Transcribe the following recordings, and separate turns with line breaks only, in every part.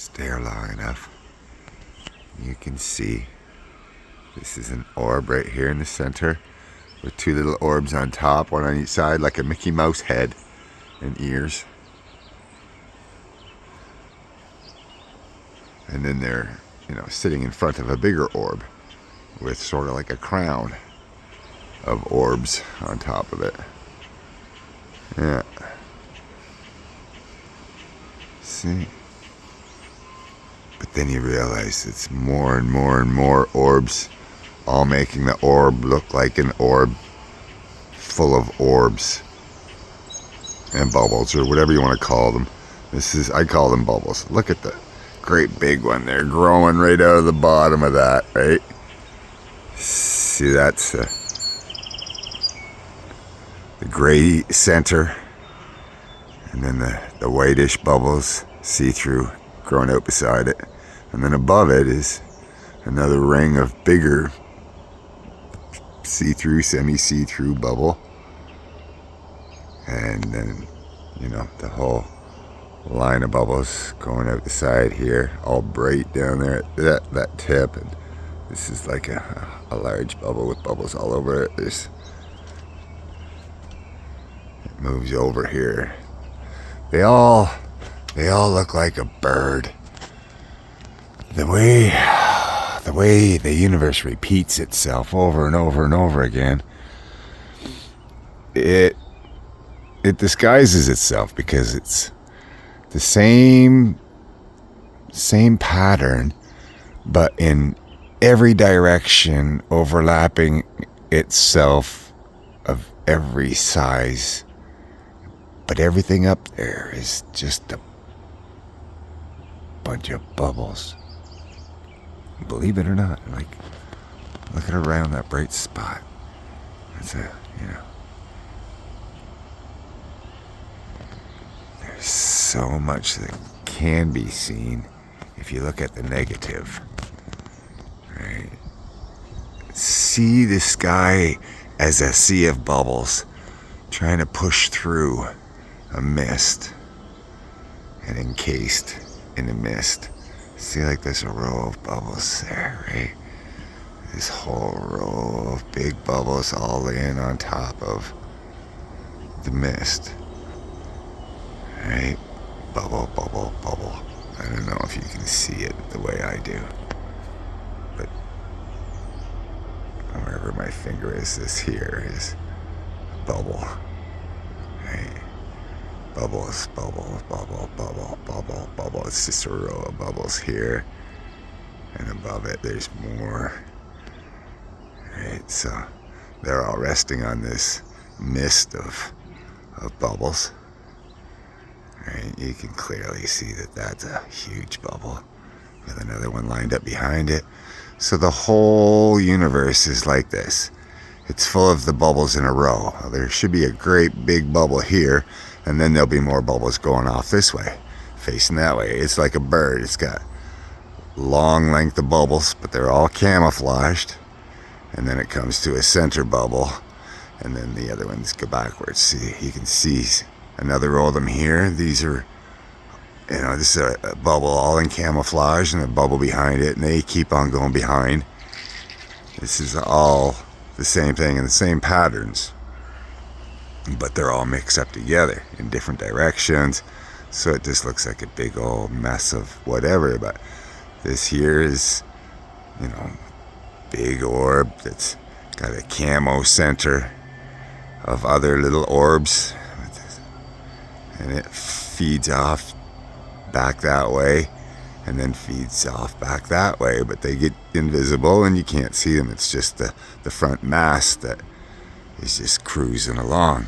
Stare long enough, you can see this is an orb right here in the center with two little orbs on top, one on each side, like a Mickey Mouse head and ears. And then they're, sitting in front of a bigger orb with sort of like a crown of orbs on top of it. Yeah. See? But then you realize it's more and more and more orbs, all making the orb look like an orb full of orbs and bubbles, or whatever you want to call them. I call them bubbles. Look at the great big one there growing right out of the bottom of that, right? See, that's the gray center, and then the whitish bubbles, see-through, growing out beside it. And then above it is another ring of bigger see-through, semi-see-through bubble. And then, the whole line of bubbles going out the side here, all bright down there at that tip. And this is like a large bubble with bubbles all over it. It moves over here. They all look like a bird. The way the universe repeats itself over and over and over again, it disguises itself because it's the same pattern, but in every direction, overlapping itself of every size. But everything up there is just a bunch of bubbles. Believe it or not, like, looking around that bright spot, there's so much that can be seen if you look at the negative, right? See the sky as a sea of bubbles trying to push through a mist and encased in the mist. See, like there's a row of bubbles there, right? This whole row of big bubbles all laying on top of the mist. Right? Bubble, bubble, bubble. I don't know if you can see it the way I do. But wherever my finger is, this here is a bubble. Right? Bubbles, bubble, bubble, bubble, bubble, bubble. It's just a row of bubbles here. And above it, there's more. Right? So they're all resting on this mist of bubbles. Right? You can clearly see that that's a huge bubble with another one lined up behind it. So the whole universe is like this. It's full of the bubbles in a row. There should be a great big bubble here, and then there'll be more bubbles going off this way, facing that way. It's like a bird. It's got long length of bubbles, but they're all camouflaged. And then it comes to a center bubble, and then the other ones go backwards. See, you can see another row of them here. These are, this is a bubble all in camouflage, and a bubble behind it, and they keep on going behind. This is all the same thing and the same patterns, but they're all mixed up together in different directions, so it just looks like a big old mess of whatever. But this here is, big orb that's got a camo center of other little orbs, and it feeds off back that way, and then feeds off back that way, but they get invisible and you can't see them. It's just the front mass that is just cruising along.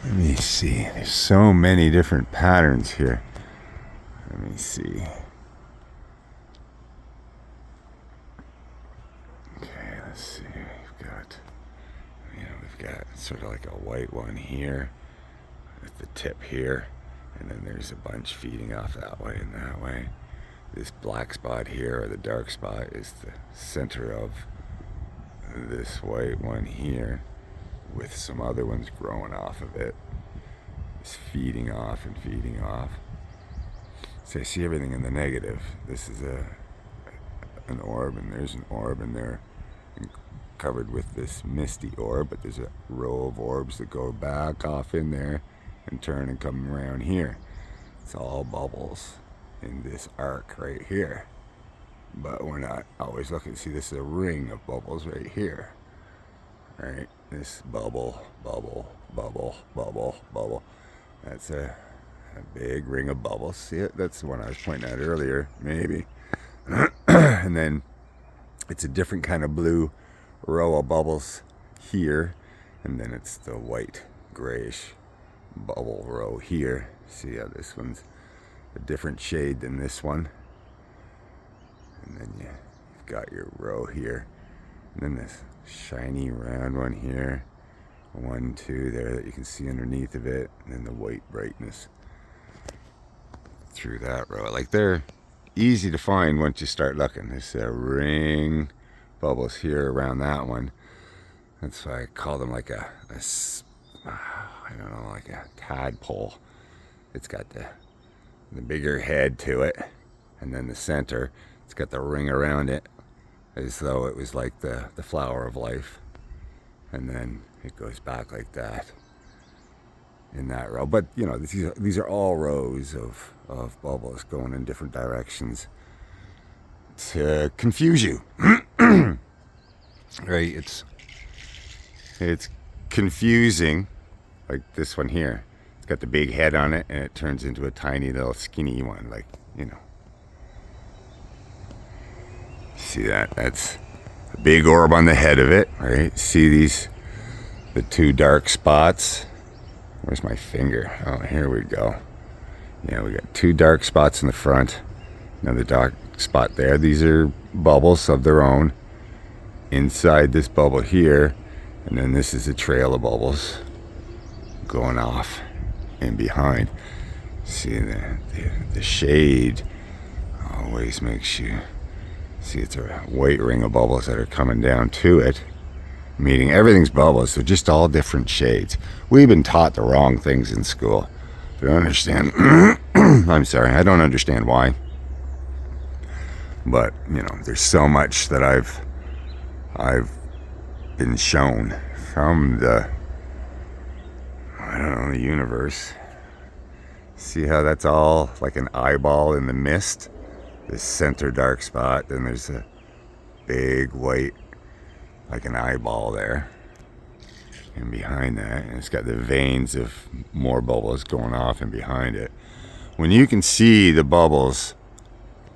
Let me see. There's so many different patterns here. Let me see. Okay, let's see. We've got sort of like a white one here with the tip here. And then there's a bunch feeding off that way and that way. This black spot here, or the dark spot, is the center of this white one here, with some other ones growing off of it. It's feeding off and feeding off. So I see everything in the negative. This is an orb, and there's an orb, and they're covered with this misty orb, but there's a row of orbs that go back off in there and turn and come around here. It's all bubbles in this arc right here. But we're not always looking. See, this is a ring of bubbles right here. Right? This bubble, bubble, bubble, bubble, bubble. That's a big ring of bubbles. See it? That's the one I was pointing at earlier, maybe. And then it's a different kind of blue row of bubbles here. And then it's the white, grayish bubble row here. See how this one's a different shade than this one. And then you've got your row here. And then this shiny round one here. 1, 2 there that you can see underneath of it. And then the white brightness through that row. Like, they're easy to find once you start looking. There's a ring bubbles here around that one. That's why I call them like I don't know, like a tadpole. It's got the bigger head to it, and then the center, it's got the ring around it, as though it was like the flower of life, and then it goes back like that in that row. But you know, these are all rows of bubbles going in different directions to confuse you. Right? It's confusing. Like this one here, it's got the big head on it, and it turns into a tiny little skinny one. Like, you know, see that? That's a big orb on the head of it, right? See the 2 dark spots? Where's my finger? Oh, here we go. Yeah, we got 2 dark spots in the front. Another dark spot there. These are bubbles of their own inside this bubble here, and then this is a trail of bubbles going off and behind. See the shade always makes you see it's a white ring of bubbles that are coming down to it, meaning everything's bubbles. They're just all different shades. We've been taught the wrong things in school. I don't understand. I'm sorry, I don't understand why. But you know, there's so much that I've been shown from the universe. See how that's all like an eyeball in the mist? This center dark spot, then there's a big white, like an eyeball there. And behind that, and it's got the veins of more bubbles going off and behind it. When you can see the bubbles,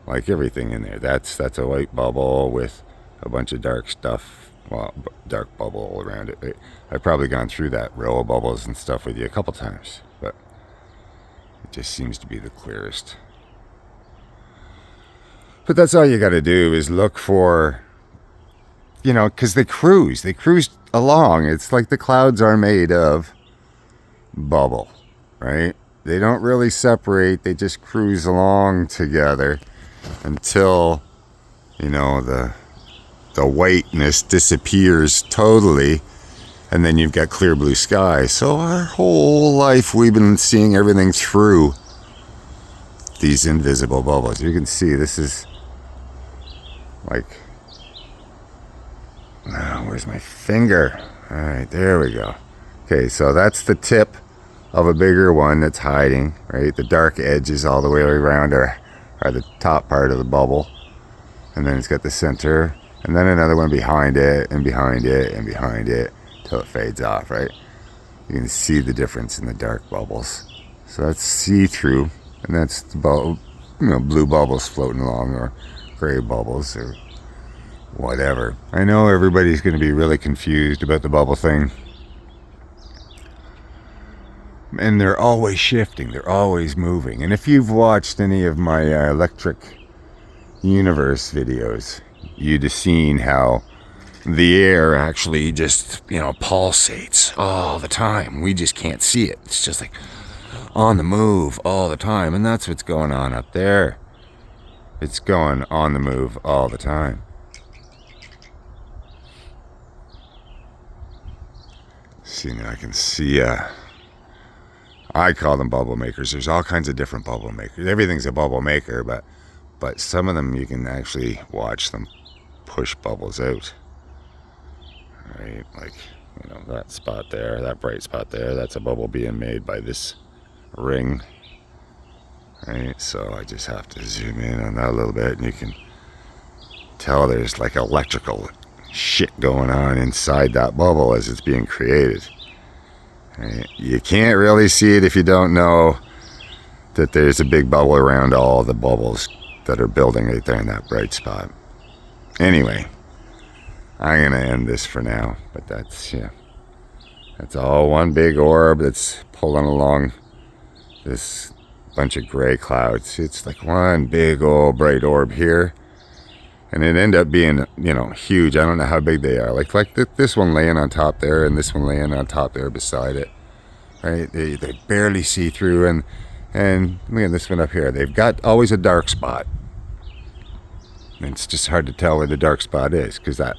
like everything in there, that's a white bubble with a bunch of dark stuff, well, dark bubble all around it. I've probably gone through that row of bubbles and stuff with you a couple times, but it just seems to be the clearest. But that's all you got to do is look for, you know, because they cruise along. It's like the clouds are made of bubble, right? They don't really separate. They just cruise along together until, you know, the whiteness disappears totally, and then you've got clear blue sky. So our whole life we've been seeing everything through these invisible bubbles. You can see this is like, where's my finger? All right, there we go. Okay, so that's the tip of a bigger one that's hiding, right? The dark edges all the way around are the top part of the bubble, and then it's got the center, and then another one behind it, and behind it, and behind it, till it fades off, right? You can see the difference in the dark bubbles. So that's see-through, and that's the blue bubbles floating along, or gray bubbles, or whatever. I know everybody's going to be really confused about the bubble thing. And they're always shifting, they're always moving. And if you've watched any of my electric universe videos, you'd have seen how the air actually just, pulsates all the time. We just can't see it. It's just like on the move all the time. And that's what's going on up there. It's going on the move all the time. See, now I can see I call them bubble makers. There's all kinds of different bubble makers. Everything's a bubble maker, but some of them you can actually watch them push bubbles out. Right, like, you know, that spot there, that bright spot there, that's a bubble being made by this ring. Right, so I just have to zoom in on that a little bit, and you can tell there's like electrical shit going on inside that bubble as it's being created. Right? You can't really see it if you don't know that there's a big bubble around all the bubbles that are building right there in that bright spot. Anyway, I'm gonna end this for now, but that's, yeah, that's all one big orb that's pulling along this bunch of gray clouds. It's like one big old bright orb here, and it ended up being, you know, huge. I don't know how big they are. Like this one laying on top there, and this one laying on top there beside it. Right? They barely see through, and look at this one up here. They've got always a dark spot. And it's just hard to tell where the dark spot is, because that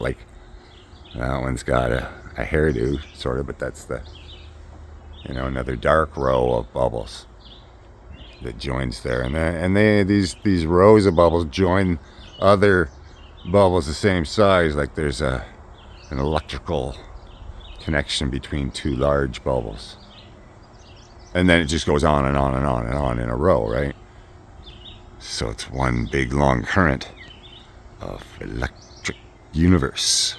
one's got a hairdo sort of, but that's the, you know, another dark row of bubbles that joins there, and these rows of bubbles join other bubbles the same size. Like there's an electrical connection between two large bubbles, and then it just goes on and on and on and on in a row, right? So it's one big long current of electric universe.